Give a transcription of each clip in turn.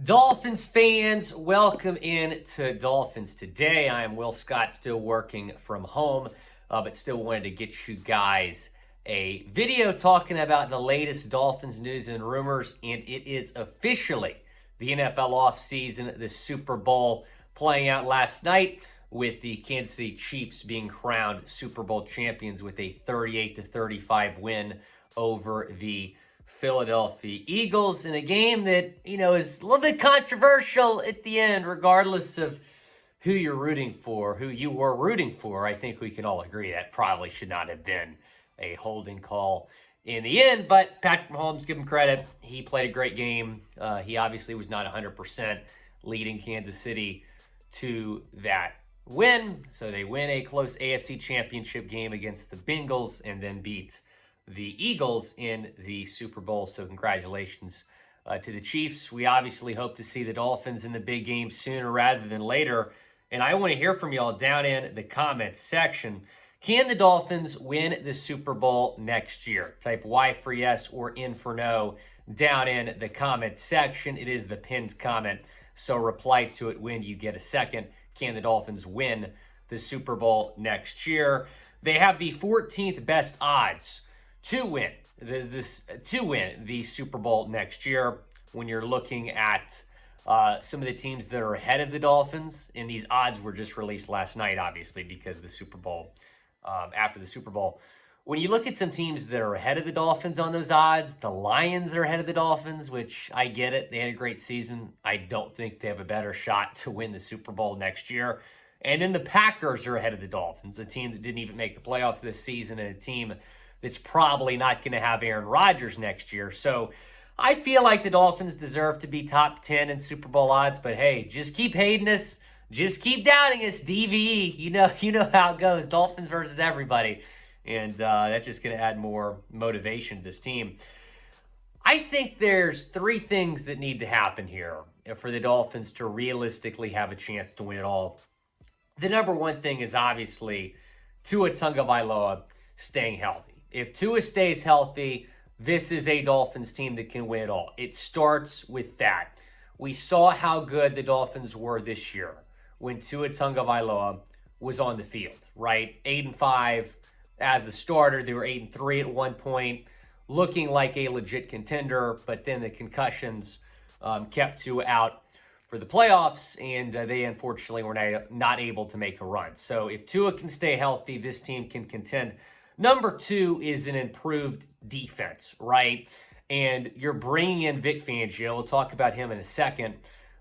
Dolphins fans, welcome in to Dolphins Today. I am Will Scott, still working from home, but still wanted to get you guys a video talking about the latest Dolphins news and rumors, and it is officially the NFL offseason, the Super Bowl playing out last night with the Kansas City Chiefs being crowned Super Bowl champions with a 38-35 win over the Philadelphia Eagles in a game that, is a little bit controversial at the end, regardless of who you're rooting for, who you were rooting for. I think we can all agree that probably should not have been a holding call in the end, but Patrick Mahomes, give him credit. He played a great game. He obviously was not 100% leading Kansas City to that win. So they win a close AFC championship game against the Bengals and then beat the Eagles in the Super Bowl. So congratulations to the Chiefs. We obviously hope to see the Dolphins in the big game sooner rather than later. And I want to hear from y'all down in the comments section. Can the Dolphins win the Super Bowl next year? Type Y for yes or N for no down in the comment section. It is the pinned comment, so reply to it when you get a second. Can the Dolphins win the Super Bowl next year? They have the 14th best odds to win the Super Bowl next year. When you're looking at some of the teams that are ahead of the Dolphins, and these odds were just released last night, obviously, because of the Super Bowl, after the Super Bowl. When you look at some teams that are ahead of the Dolphins on those odds, the Lions are ahead of the Dolphins, which I get it. They had a great season. I don't think they have a better shot to win the Super Bowl next year. And then the Packers are ahead of the Dolphins, a team that didn't even make the playoffs this season, and a team that's probably not going to have Aaron Rodgers next year. So I feel like the Dolphins deserve to be top 10 in Super Bowl odds, but hey, just keep hating us. Just keep doubting us, DVE. You know how it goes. Dolphins versus everybody. And that's just going to add more motivation to this team. I think there's three things that need to happen here for the Dolphins to realistically have a chance to win it all. The number one thing is obviously Tua Tagovailoa staying healthy. If Tua stays healthy, this is a Dolphins team that can win it all. It starts with that. We saw how good the Dolphins were this year when Tua Tagovailoa was on the field, right? 8-5 as a starter. They were 8-3 at one point, looking like a legit contender, but then the concussions kept Tua out for the playoffs, and they unfortunately were not able to make a run. So if Tua can stay healthy, this team can contend. Number two is an improved defense, right? And you're bringing in Vic Fangio. We'll talk about him in a second.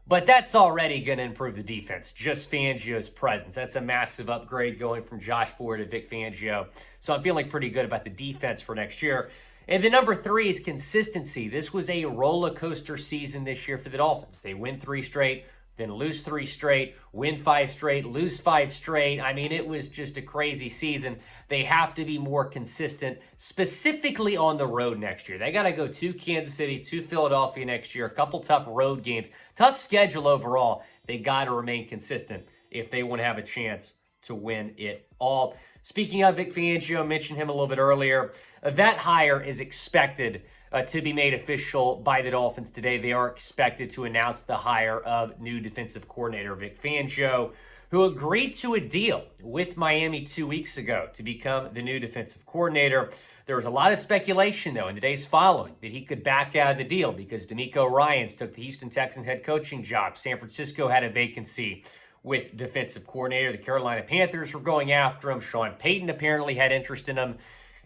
But that's already going to improve the defense, just Fangio's presence. That's a massive upgrade going from Josh Boyer to Vic Fangio. So I'm feeling pretty good about the defense for next year. And the number three is consistency. This was a roller coaster season this year for the Dolphins. They win 3 straight, then lose 3 straight, win 5 straight, lose 5 straight. I mean, it was just a crazy season. They have to be more consistent, specifically on the road next year. They got to go to Kansas City, to Philadelphia next year, a couple tough road games, tough schedule overall. They got to remain consistent if they want to have a chance to win it all. Speaking of Vic Fangio, I mentioned him a little bit earlier. That hire is expected to be made official by the Dolphins today. They are expected to announce the hire of new defensive coordinator Vic Fangio, who agreed to a deal with Miami 2 weeks ago to become the new defensive coordinator. There was a lot of speculation, though, in the days following that he could back out of the deal because DeMeco Ryans took the Houston Texans head coaching job. San Francisco had a vacancy with defensive coordinator. The Carolina Panthers were going after him. Sean Payton apparently had interest in him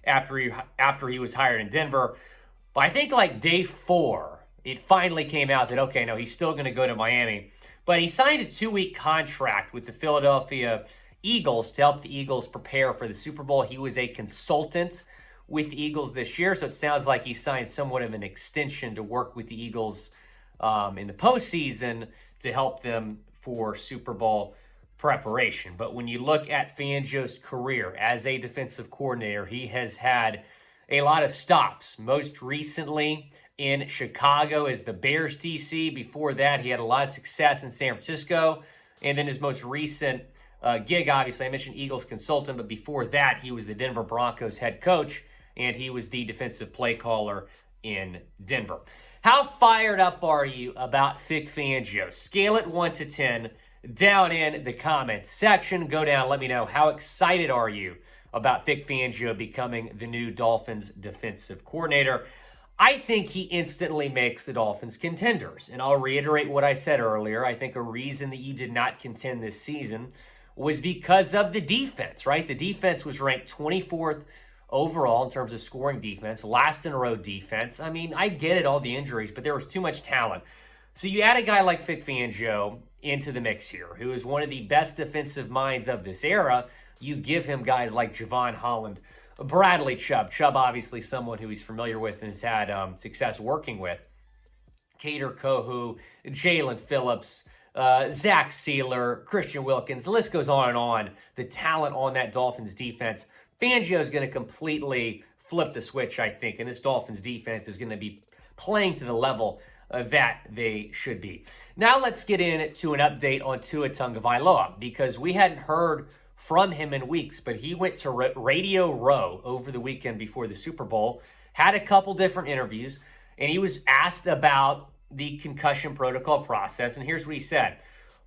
after he was hired in Denver. But I think like day 4, it finally came out that, okay, no, he's still going to go to Miami. But he signed a 2-week contract with the Philadelphia Eagles to help the Eagles prepare for the Super Bowl. He was a consultant with the Eagles this year, so it sounds like he signed somewhat of an extension to work with the Eagles in the postseason to help them for Super Bowl preparation. But when you look at Fangio's career as a defensive coordinator, he has had a lot of stops. Most recently in Chicago as the Bears DC. Before that, he had a lot of success in San Francisco. And then his most recent gig, obviously, I mentioned Eagles consultant, but before that, he was the Denver Broncos head coach, and he was the defensive play caller in Denver. How fired up are you about Vic Fangio? Scale it 1 to 10 down in the comments section. Go down, let me know, how excited are you about Vic Fangio becoming the new Dolphins defensive coordinator? I think he instantly makes the Dolphins contenders. And I'll reiterate what I said earlier. I think a reason that you did not contend this season was because of the defense, right? The defense was ranked 24th overall in terms of scoring defense, last in a row defense. I mean, I get it, all the injuries, but there was too much talent. So you add a guy like Vic Fangio into the mix here, who is one of the best defensive minds of this era. You give him guys like Javon Holland, Bradley Chubb. Chubb, obviously, someone who he's familiar with and has had success working with. Cater Kohu, Jalen Phillips, Zach Sealer, Christian Wilkins. The list goes on and on. The talent on that Dolphins defense. Fangio is going to completely flip the switch, I think, and this Dolphins defense is going to be playing to the level that they should be. Now let's get into an update on Tua Tagovailoa, because we hadn't heard from him in weeks, but he went to Radio Row over the weekend before the Super Bowl, had a couple different interviews, and he was asked about the concussion protocol process, and here's what he said.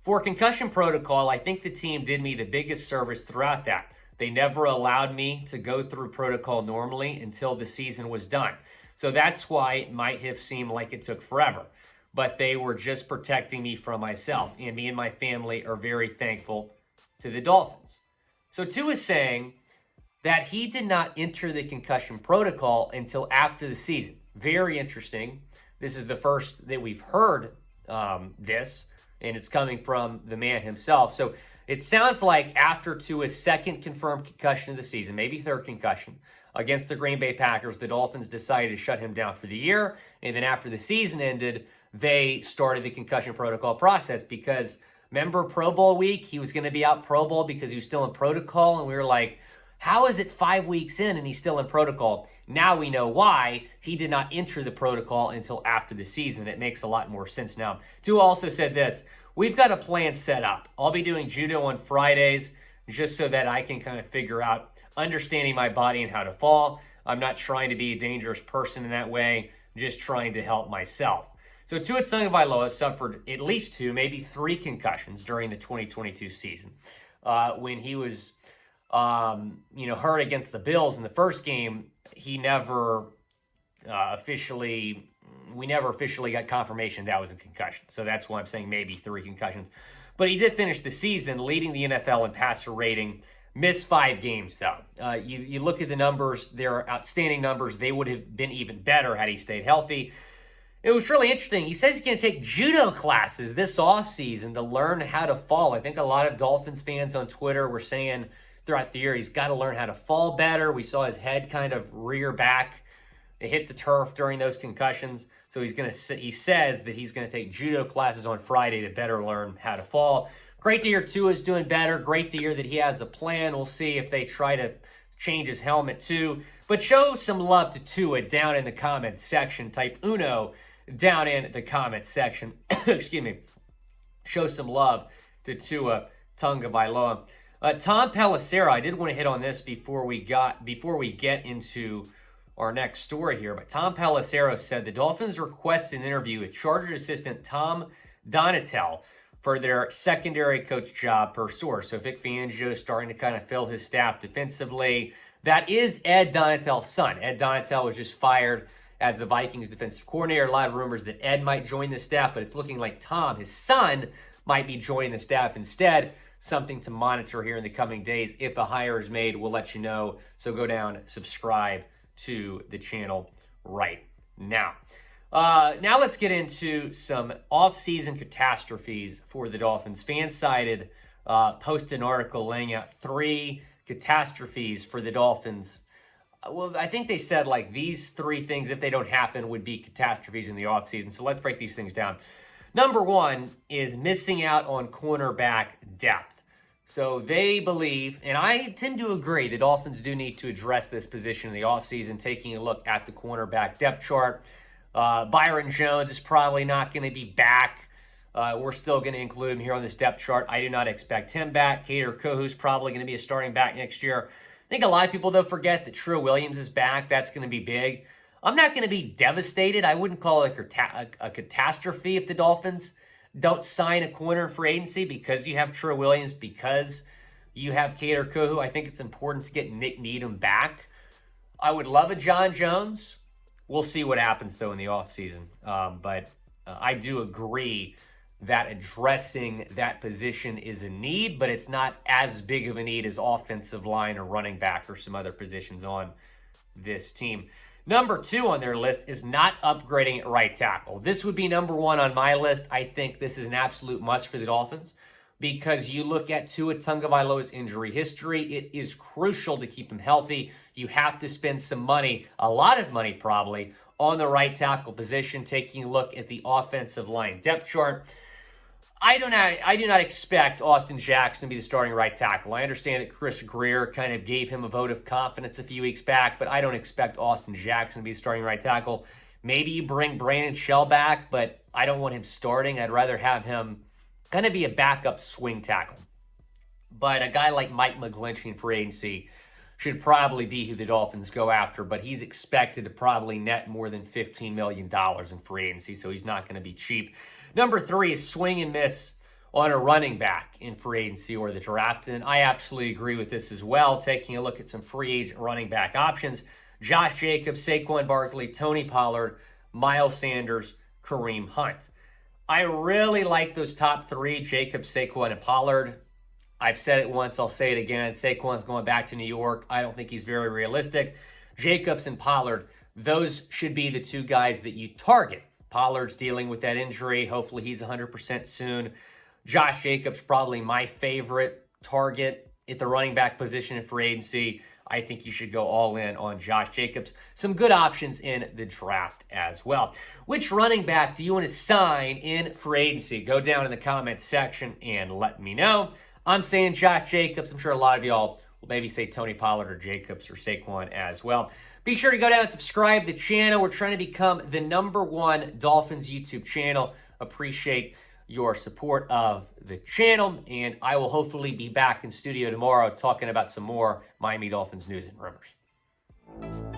For concussion protocol, I think the team did me the biggest service throughout that. They never allowed me to go through protocol normally until the season was done. So that's why it might have seemed like it took forever. But they were just protecting me from myself. And me and my family are very thankful to the Dolphins. So Tua is saying that he did not enter the concussion protocol until after the season. Very interesting. This is the first that we've heard this, and it's coming from the man himself. So it sounds like after Tua's second confirmed concussion of the season, maybe third concussion, against the Green Bay Packers, the Dolphins decided to shut him down for the year. And then after the season ended, they started the concussion protocol process because, remember Pro Bowl week? He was going to be out Pro Bowl because he was still in protocol. And we were like, how is it 5 weeks in and he's still in protocol? Now we know why he did not enter the protocol until after the season. It makes a lot more sense now. Tua also said this: we've got a plan set up. I'll be doing judo on Fridays just so that I can kind of figure out understanding my body and how to fall. I'm not trying to be a dangerous person in that way, just trying to help myself. So Tua Tagovailoa suffered at least 2, maybe 3 concussions during the 2022 season. When he was, hurt against the Bills in the first game, we never officially got confirmation that was a concussion. So that's why I'm saying maybe 3 concussions. But he did finish the season leading the NFL in passer rating. Missed 5 games, though. You look at the numbers, they're outstanding numbers. They would have been even better had he stayed healthy. It was really interesting. He says he's going to take judo classes this offseason to learn how to fall. I think a lot of Dolphins fans on Twitter were saying throughout the year he's got to learn how to fall better. We saw his head kind of rear back. It hit the turf during those concussions. So he says that he's going to take judo classes on Friday to better learn how to fall. Great to hear Tua's doing better. Great to hear that he has a plan. We'll see if they try to change his helmet too. But show some love to Tua down in the comment section. Type Uno down in the comment section. Excuse me. Show some love to Tua Tagovailoa. Tom Pelissero, I did want to hit on this before we get into our next story here. But Tom Pelissero said the Dolphins requested an interview with Chargers assistant Tom Donatel for their secondary coach job per source. So Vic Fangio is starting to kind of fill his staff defensively. That is Ed Donatel's son. Ed Donatel was just fired as the Vikings defensive coordinator. A lot of rumors that Ed might join the staff, but it's looking like Tom, his son, might be joining the staff instead. Something to monitor here in the coming days. If a hire is made, we'll let you know. So go down, subscribe to the channel right now. Now let's get into some offseason catastrophes for the Dolphins. Fansided posted an article laying out 3 catastrophes for the Dolphins. Well, I think they said like these 3 things, if they don't happen, would be catastrophes in the offseason. So let's break these things down. Number 1 is missing out on cornerback depth. So they believe, and I tend to agree, the Dolphins do need to address this position in the offseason, taking a look at the cornerback depth chart. Byron Jones is probably not going to be back. We're still going to include him here on this depth chart. I do not expect him back. Cater Kohu's probably going to be a starting back next year. I think a lot of people, though, forget that True Williams is back. That's going to be big. I'm not going to be devastated. I wouldn't call it a catastrophe if the Dolphins don't sign a corner in free agency because you have Trey Williams, because you have Kader Kohou. I think it's important to get Nick Needham back. I would love a John Jones. We'll see what happens, though, in the offseason. But I do agree that addressing that position is a need, but it's not as big of a need as offensive line or running back or some other positions on this team. Number 2 on their list is not upgrading at right tackle. This would be number 1 on my list. I think this is an absolute must for the Dolphins because you look at Tua Tagovailoa's injury history. It is crucial to keep him healthy. You have to spend some money, a lot of money probably, on the right tackle position, taking a look at the offensive line depth chart. I do not expect Austin Jackson to be the starting right tackle. I understand that Chris Greer kind of gave him a vote of confidence a few weeks back, but I don't expect Austin Jackson to be the starting right tackle. Maybe you bring Brandon Shell back, but I don't want him starting. I'd rather have him kind of be a backup swing tackle. But a guy like Mike McGlinchey in free agency should probably be who the Dolphins go after, but he's expected to probably net more than $15 million in free agency, so he's not going to be cheap. Number 3 is swing and miss on a running back in free agency or the draft, and I absolutely agree with this as well. Taking a look at some free agent running back options: Josh Jacobs, Saquon Barkley, Tony Pollard, Miles Sanders, Kareem Hunt. I really like those top 3, Jacobs, Saquon, and Pollard. I've said it once, I'll say it again. Saquon's going back to New York. I don't think he's very realistic. Jacobs and Pollard, those should be the 2 guys that you target. Pollard's dealing with that injury. Hopefully he's 100% soon. Josh Jacobs, probably my favorite target at the running back position in free agency. I think you should go all in on Josh Jacobs. Some good options in the draft as well. Which running back do you want to sign in free agency? Go down in the comments section and let me know. I'm saying Josh Jacobs. I'm sure a lot of y'all will maybe say Tony Pollard or Jacobs or Saquon as well. Be sure to go down and subscribe to the channel. We're trying to become the #1 Dolphins YouTube channel. Appreciate your support of the channel, and I will hopefully be back in studio tomorrow talking about some more Miami Dolphins news and rumors.